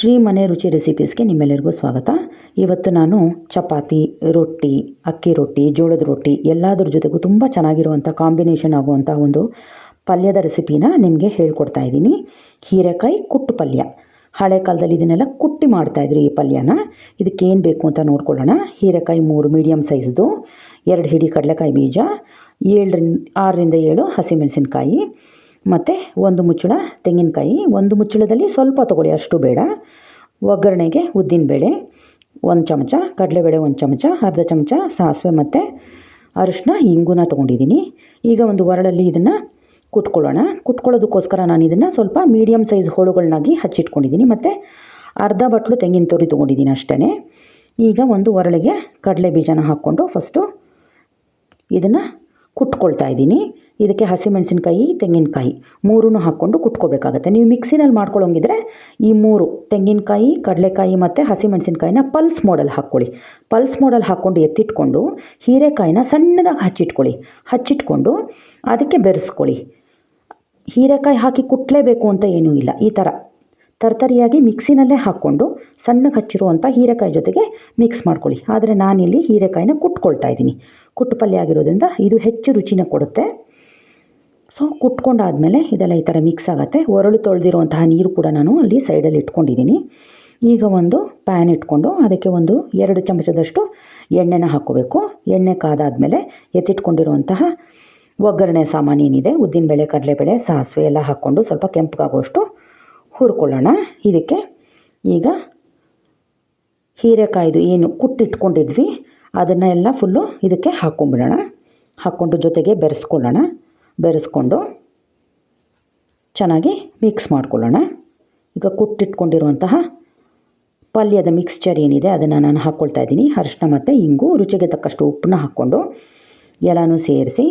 ಶ್ರೀ ಮನೆ ರುಚಿ ರೆಸಿಪೀಸ್ಗೆ ನಿಮ್ಮೆಲ್ಲರಿಗೂ ಸ್ವಾಗತ. ಇವತ್ತು ನಾನು ಚಪಾತಿ, ರೊಟ್ಟಿ, ಅಕ್ಕಿ ರೊಟ್ಟಿ, ಜೋಳದ ರೊಟ್ಟಿ ಎಲ್ಲದರ ಜೊತೆಗೂ ತುಂಬ ಚೆನ್ನಾಗಿರುವಂಥ ಕಾಂಬಿನೇಷನ್ ಆಗುವಂಥ ಒಂದು ಪಲ್ಯದ ರೆಸಿಪಿನ ನಿಮಗೆ ಹೇಳ್ಕೊಡ್ತಾ ಇದ್ದೀನಿ. ಹೀರೆಕಾಯಿ ಕುಟ್ಟು ಪಲ್ಯ. ಹಳೆ ಕಾಲದಲ್ಲಿ ಇದನ್ನೆಲ್ಲ ಕುಟ್ಟಿ ಮಾಡ್ತಾಯಿದ್ರು ಈ ಪಲ್ಯನ. ಇದಕ್ಕೇನು ಬೇಕು ಅಂತ ನೋಡ್ಕೊಳ್ಳೋಣ. ಹೀರೆಕಾಯಿ 3 ಮೀಡಿಯಮ್ ಸೈಜ್ದು, 2 ಹಿಡಿ ಕಡಲೆಕಾಯಿ ಬೀಜ, 6ರಿಂದ 7 ಹಸಿಮೆಣಸಿನ್ಕಾಯಿ, ಮತ್ತು 1 ಮುಚ್ಚಳ ತೆಂಗಿನಕಾಯಿ. 1 ಮುಚ್ಚಳದಲ್ಲಿ ಸ್ವಲ್ಪ ತೊಗೊಳ್ಳಿ, ಅಷ್ಟು ಬೇಡ. ಒಗ್ಗರಣೆಗೆ ಉದ್ದಿನಬೇಳೆ 1 ಚಮಚ, ಕಡಲೆಬೇಳೆ 1 ಚಮಚ, ಅರ್ಧ ಚಮಚ ಸಾಸಿವೆ ಮತ್ತು ಅರಿಶಿನ, ಇಂಗುನ ತೊಗೊಂಡಿದ್ದೀನಿ. ಈಗ ಒಂದು ಒರಳಲ್ಲಿ ಇದನ್ನು ಕುಟ್ಕೊಳ್ಳೋಣ. ಕುಟ್ಕೊಳ್ಳೋದಕ್ಕೋಸ್ಕರ ನಾನು ಇದನ್ನು ಸ್ವಲ್ಪ ಮೀಡಿಯಮ್ ಸೈಜ್ ಹೋಳುಗಳನ್ನಾಗಿ ಹಚ್ಚಿಟ್ಕೊಂಡಿದ್ದೀನಿ. ಮತ್ತು ಅರ್ಧ ಬಟ್ಲು ತೆಂಗಿನ ತುರಿ ತೊಗೊಂಡಿದ್ದೀನಿ ಅಷ್ಟೇ. ಈಗ ಒಂದು ಒರಳಿಗೆ ಕಡಲೆ ಬೀಜನ ಹಾಕ್ಕೊಂಡು ಫಸ್ಟು ಇದನ್ನು ಕುಟ್ಕೊಳ್ತಾ ಇದ್ದೀನಿ. ಇದಕ್ಕೆ ಹಸಿಮೆಣಸಿನ್ಕಾಯಿ, ತೆಂಗಿನಕಾಯಿ 3 ಹಾಕ್ಕೊಂಡು ಕುಟ್ಕೋಬೇಕಾಗತ್ತೆ. ನೀವು ಮಿಕ್ಸಿನಲ್ಲಿ ಮಾಡ್ಕೊಳ್ಳೋಂಗಿದ್ರೆ ಈ 3 ತೆಂಗಿನಕಾಯಿ, ಕಡಲೆಕಾಯಿ ಮತ್ತು ಹಸಿಮೆಣಸಿನ್ಕಾಯಿನ ಪಲ್ಸ್ ಮೋಡಲ್ಲಿ ಹಾಕ್ಕೊಳ್ಳಿ. ಪಲ್ಸ್ ಮೋಡಲ್ಲಿ ಹಾಕ್ಕೊಂಡು ಎತ್ತಿಟ್ಕೊಂಡು ಹೀರೆಕಾಯಿನ ಸಣ್ಣದಾಗಿ ಹಚ್ಚಿಟ್ಕೊಂಡು ಅದಕ್ಕೆ ಬೆರೆಸ್ಕೊಳ್ಳಿ. ಹೀರೆಕಾಯಿ ಹಾಕಿ ಕುಟ್ಟಲೇಬೇಕು ಅಂತ ಏನೂ ಇಲ್ಲ. ಈ ಥರ ತರ್ತರಿಯಾಗಿ ಮಿಕ್ಸಿನಲ್ಲೇ ಹಾಕ್ಕೊಂಡು ಸಣ್ಣಗೆ ಹಚ್ಚಿರುವಂಥ ಹೀರೆಕಾಯಿ ಜೊತೆಗೆ ಮಿಕ್ಸ್ ಮಾಡ್ಕೊಳ್ಳಿ. ಆದರೆ ನಾನಿಲ್ಲಿ ಹೀರೆಕಾಯಿನ ಕುಟ್ಕೊಳ್ತಾ ಇದ್ದೀನಿ. ಕುಟ್ಟು ಪಲ್ಯ ಆಗಿರೋದ್ರಿಂದ ಇದು ಹೆಚ್ಚು ರುಚಿನ ಕೊಡುತ್ತೆ. ಸೊ ಕುಟ್ಕೊಂಡಾದಮೇಲೆ ಇದೆಲ್ಲ ಈ ಥರ ಮಿಕ್ಸ್ ಆಗುತ್ತೆ. ಒರಳು ತೊಳೆದಿರುವಂತಹ ನೀರು ಕೂಡ ನಾನು ಅಲ್ಲಿ ಸೈಡಲ್ಲಿ ಇಟ್ಕೊಂಡಿದ್ದೀನಿ. ಈಗ ಒಂದು ಪ್ಯಾನ್ ಇಟ್ಕೊಂಡು ಅದಕ್ಕೆ 2 ಚಮಚದಷ್ಟು ಎಣ್ಣೆನ ಹಾಕ್ಕೋಬೇಕು. ಎಣ್ಣೆ ಕಾದಾದಮೇಲೆ ಎತ್ತಿಟ್ಕೊಂಡಿರುವಂತಹ ಒಗ್ಗರಣೆ ಸಾಮಾನು ಏನಿದೆ, ಉದ್ದಿನಬೇಳೆ, ಕಡಲೆಬೇಳೆ, ಸಾಸಿವೆ ಎಲ್ಲ ಹಾಕ್ಕೊಂಡು ಸ್ವಲ್ಪ ಕೆಂಪಗಾಗುವಷ್ಟು ಹುರ್ಕೊಳ್ಳೋಣ. ಇದಕ್ಕೆ ಈಗ ಹೀರೆಕಾಯ್ದು ಏನು ಕುಟ್ಟಿಟ್ಕೊಂಡಿದ್ವಿ ಅದನ್ನೆಲ್ಲ ಫುಲ್ಲು ಇದಕ್ಕೆ ಹಾಕ್ಕೊಂಬಿಡೋಣ. ಹಾಕ್ಕೊಂಡು ಜೊತೆಗೆ ಬೆರೆಸ್ಕೊಂಡು ಚೆನ್ನಾಗಿ ಮಿಕ್ಸ್ ಮಾಡ್ಕೊಳ್ಳೋಣ. ಈಗ ಕುಟ್ಟಿಟ್ಕೊಂಡಿರುವಂತಹ ಪಲ್ಯದ ಮಿಕ್ಸ್ಚರ್ ಏನಿದೆ ಅದನ್ನು ನಾನು ಹಾಕ್ಕೊಳ್ತಾ ಇದ್ದೀನಿ. ಅರಿಶಿನ ಮತ್ತು ಇಂಗು, ರುಚಿಗೆ ತಕ್ಕಷ್ಟು ಉಪ್ಪನ್ನ ಹಾಕ್ಕೊಂಡು ಎಲ್ಲನೂ ಸೇರಿಸಿ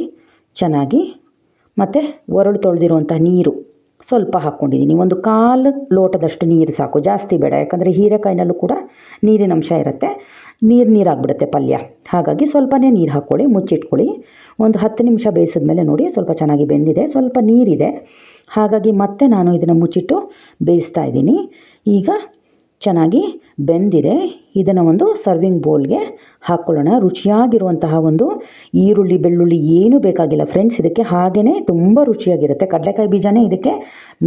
ಚೆನ್ನಾಗಿ, ಮತ್ತು ಒರಳು ತೊಳೆದಿರುವಂಥ ನೀರು ಸ್ವಲ್ಪ ಹಾಕ್ಕೊಂಡಿದ್ದೀನಿ. 1/4 ಲೋಟದಷ್ಟು ನೀರು ಸಾಕು, ಜಾಸ್ತಿ ಬೇಡ. ಯಾಕಂದರೆ ಹೀರೆಕಾಯಿನಲ್ಲೂ ಕೂಡ ನೀರಿನ ಅಂಶ ಇರುತ್ತೆ, ನೀರಾಗಿಬಿಡುತ್ತೆ ಪಲ್ಯ. ಹಾಗಾಗಿ ಸ್ವಲ್ಪನೇ ನೀರು ಹಾಕ್ಕೊಳ್ಳಿ, ಮುಚ್ಚಿಟ್ಕೊಳ್ಳಿ. ಒಂದು 10 ನಿಮಿಷ ಬೇಯಿಸಿದ್ಮೇಲೆ ನೋಡಿ ಸ್ವಲ್ಪ ಚೆನ್ನಾಗಿ ಬೆಂದಿದೆ, ಸ್ವಲ್ಪ ನೀರಿದೆ. ಹಾಗಾಗಿ ಮತ್ತೆ ನಾನು ಇದನ್ನು ಮುಚ್ಚಿಟ್ಟು ಬೇಯಿಸ್ತಾ ಇದ್ದೀನಿ. ಈಗ ಚೆನ್ನಾಗಿ ಬೆಂದಿದೆ. ಇದನ್ನು ಒಂದು ಸರ್ವಿಂಗ್ ಬೌಲ್ಗೆ ಹಾಕ್ಕೊಳ್ಳೋಣ. ರುಚಿಯಾಗಿರುವಂತಹ ಒಂದು ಈರುಳ್ಳಿ, ಬೆಳ್ಳುಳ್ಳಿ ಏನೂ ಬೇಕಾಗಿಲ್ಲ ಫ್ರೆಂಡ್ಸ್ ಇದಕ್ಕೆ. ಹಾಗೆಯೇ ತುಂಬ ರುಚಿಯಾಗಿರುತ್ತೆ. ಕಡಲೆಕಾಯಿ ಬೀಜನೇ ಇದಕ್ಕೆ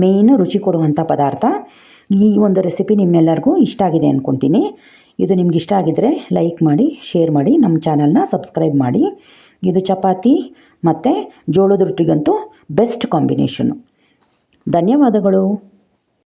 ಮೇಯ್ನು ರುಚಿ ಕೊಡುವಂಥ ಪದಾರ್ಥ. ಈ ಒಂದು ರೆಸಿಪಿ ನಿಮ್ಮೆಲ್ಲರಿಗೂ ಇಷ್ಟ ಆಗಿದೆ ಅಂದ್ಕೊತೀನಿ. ಇದು ನಿಮ್ಗೆ ಇಷ್ಟ ಆಗಿದ್ದರೆ ಲೈಕ್ ಮಾಡಿ, ಶೇರ್ ಮಾಡಿ, ನಮ್ಮ ಚಾನಲ್ನ ಸಬ್ಸ್ಕ್ರೈಬ್ ಮಾಡಿ. ಇದು ಚಪಾತಿ ಮತ್ತು ಜೋಳದ ರೊಟ್ಟಿಗಂತೂ ಬೆಸ್ಟ್ ಕಾಂಬಿನೇಷನ್ನು. ಧನ್ಯವಾದಗಳು.